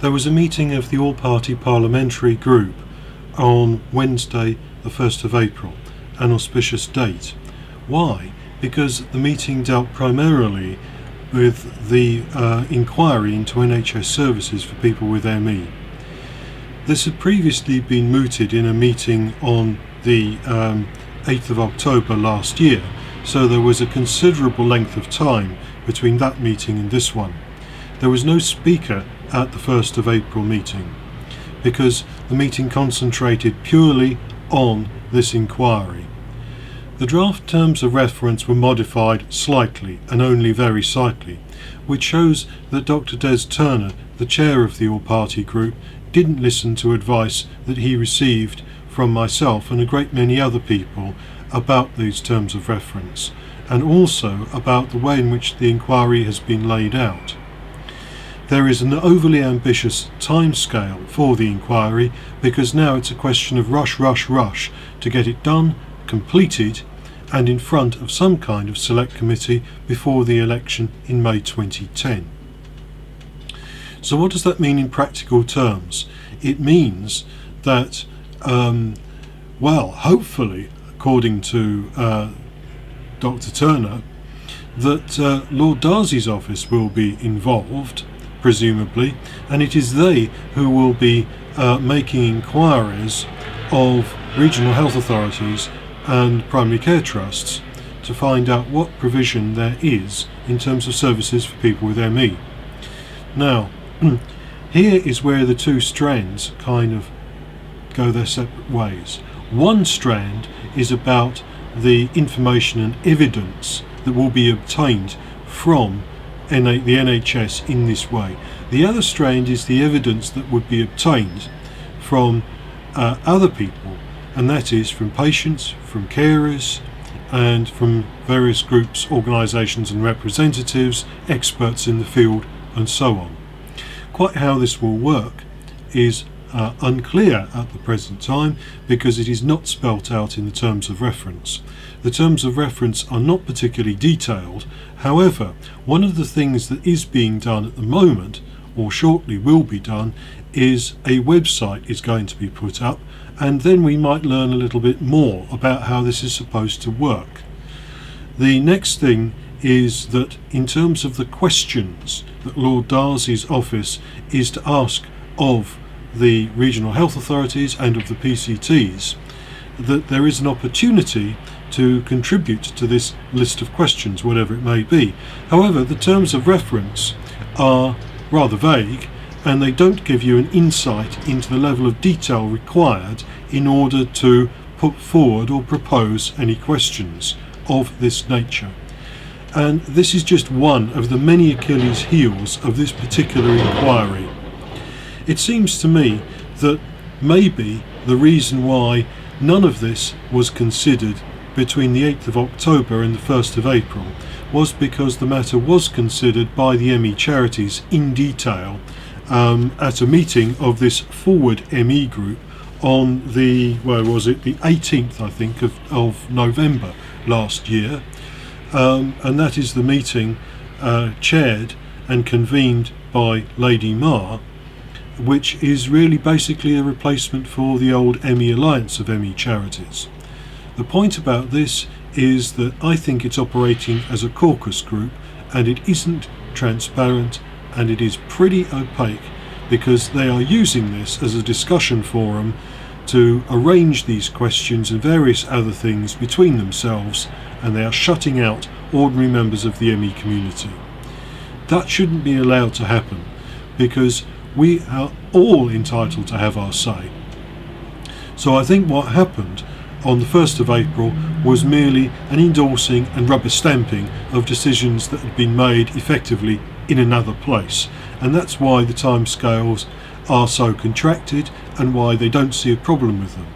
There was a meeting of the All Party Parliamentary Group on Wednesday the 1st of April, an auspicious date. Why? Because the meeting dealt primarily with the inquiry into NHS services for people with ME. This had previously been mooted in a meeting on the 8th of October last year, so there was a considerable length of time between that meeting and this one. There was no speaker at the 1st of April meeting because the meeting concentrated purely on this inquiry. The draft terms of reference were modified slightly and only very slightly, which shows that Dr. Des Turner, the chair of the All Party Group, didn't listen to advice that he received from myself and a great many other people about these terms of reference, and also about the way in which the inquiry has been laid out. There is an overly ambitious timescale for the inquiry because now it's a question of rush to get it done, completed, and in front of some kind of select committee before the election in May 2010. So what does that mean in practical terms? It means that, hopefully, according to Dr. Turner, that Lord Darcy's office will be involved, presumably, and it is they who will be making inquiries of regional health authorities and primary care trusts to find out what provision there is in terms of services for people with ME. Now, here is where the two strands kind of go their separate ways. One strand is about the information and evidence that will be obtained from the NHS in this way. The other strand is the evidence that would be obtained from other people, and that is from patients, from carers, and from various groups, organisations and representatives, experts in the field, and so on. Quite how this will work is unclear at the present time because it is not spelt out in the terms of reference. The terms of reference are not particularly detailed. However, one of the things that is being done at the moment, or shortly will be done, is a website is going to be put up, and then we might learn a little bit more about how this is supposed to work. The next thing is that in terms of the questions that Lord Darcy's office is to ask of the regional health authorities and of the PCTs, that there is an opportunity to contribute to this list of questions, whatever it may be. However, the terms of reference are rather vague and they don't give you an insight into the level of detail required in order to put forward or propose any questions of this nature. And this is just one of the many Achilles heels of this particular inquiry. It seems to me that maybe the reason why none of this was considered between the 8th of October and the 1st of April was because the matter was considered by the ME charities in detail at a meeting of this Forward ME group on the 18th, I think, of November last year. And that is the meeting chaired and convened by Lady Marr, which is really basically a replacement for the old ME Alliance of ME charities. The point about this is that I think it's operating as a caucus group and it isn't transparent and it is pretty opaque because they are using this as a discussion forum to arrange these questions and various other things between themselves, and they are shutting out ordinary members of the ME community. That shouldn't be allowed to happen because we are all entitled to have our say. So I think what happened on the 1st of April was merely an endorsing and rubber stamping of decisions that had been made effectively in another place, and that's why the timescales are so contracted and why they don't see a problem with them.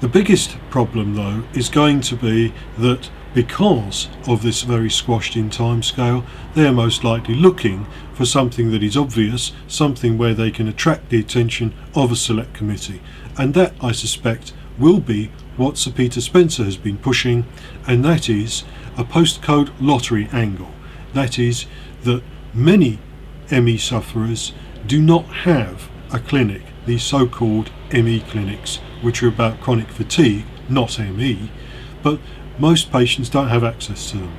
The biggest problem though is going to be that because of this very squashed in timescale, they are most likely looking for something that is obvious, something where they can attract the attention of a select committee, and that I suspect will be what Sir Peter Spencer has been pushing, and that is a postcode lottery angle. That is that many ME sufferers do not have a clinic, these so-called ME clinics, which are about chronic fatigue, not ME, but most patients don't have access to them.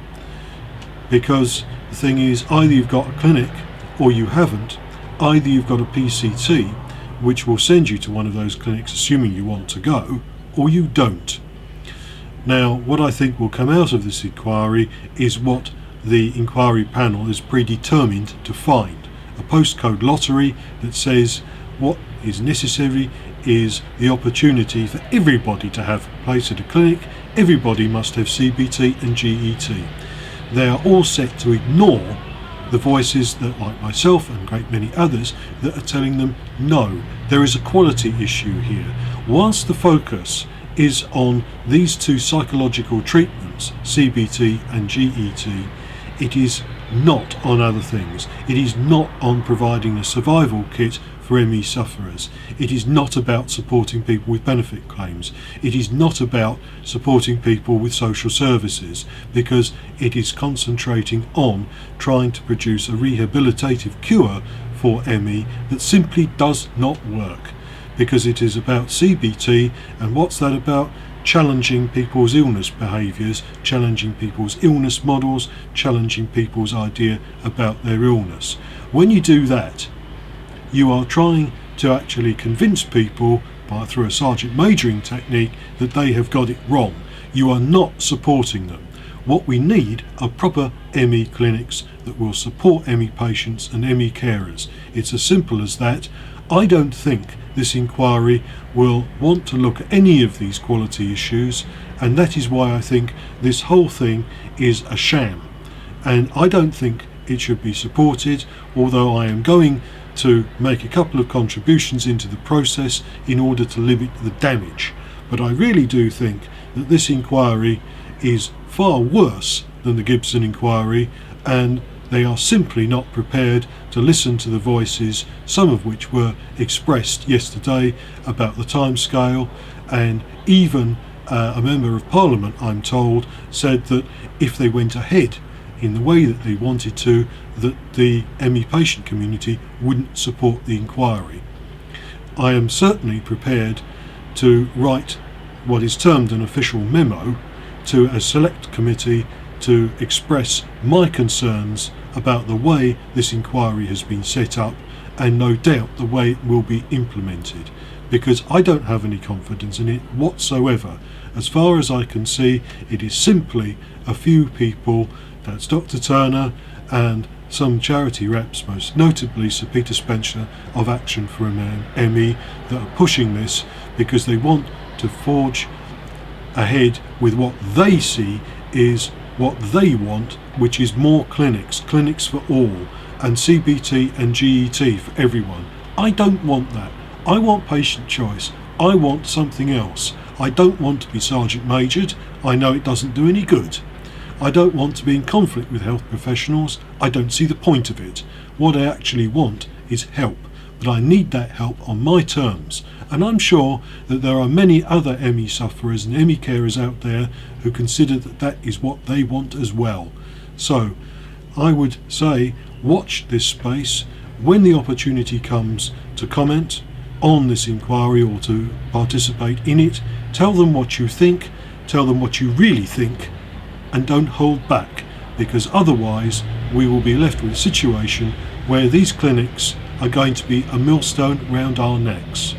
Because the thing is, either you've got a clinic or you haven't. Either you've got a PCT, which will send you to one of those clinics assuming you want to go, or you don't. Now, what I think will come out of this inquiry is what the inquiry panel is predetermined to find. A postcode lottery that says what is necessary is the opportunity for everybody to have a place at a clinic. Everybody must have CBT and GET. They are all set to ignore the voices that, like myself and a great many others, that are telling them no, there is a quality issue here. Whilst the focus is on these two psychological treatments, CBT and GET, it is not on other things. It is not on providing a survival kit for ME sufferers. It is not about supporting people with benefit claims. It is not about supporting people with social services, because it is concentrating on trying to produce a rehabilitative cure for ME that simply does not work, because it is about CBT. And what's that about? Challenging people's illness behaviours, challenging people's illness models, challenging people's idea about their illness. When you do that, you are trying to actually convince people through a sergeant majoring technique that they have got it wrong. You are not supporting them. What we need are proper ME clinics that will support ME patients and ME carers. It's as simple as that. I don't think this inquiry will want to look at any of these quality issues, and that is why I think this whole thing is a sham, and I don't think it should be supported, although I am going to make a couple of contributions into the process in order to limit the damage. But I really do think that this inquiry is far worse than the Gibson inquiry, and they are simply not prepared to listen to the voices, some of which were expressed yesterday about the timescale, and even a member of Parliament, I'm told, said that if they went ahead in the way that they wanted to, that the ME patient community wouldn't support the inquiry. I am certainly prepared to write what is termed an official memo to a select committee to express my concerns about the way this inquiry has been set up, and no doubt the way it will be implemented, because I don't have any confidence in it whatsoever. As far as I can see, it is simply a few people, that's Dr. Turner and some charity reps, most notably Sir Peter Spencer of Action for ME, that are pushing this because they want to forge ahead with what they see is what they want, which is more clinics for all, and CBT and GET for everyone. I don't want that. I want patient choice. I want something else. I don't want to be sergeant majored. I know it doesn't do any good. I don't want to be in conflict with health professionals. I don't see the point of it. What I actually want is help, but I need that help on my terms. And I'm sure that there are many other ME sufferers and ME carers out there who consider that that is what they want as well. So I would say watch this space. When the opportunity comes to comment on this inquiry or to participate in it, tell them what you think, tell them what you really think, and don't hold back, because otherwise we will be left with a situation where these clinics are going to be a millstone round our necks.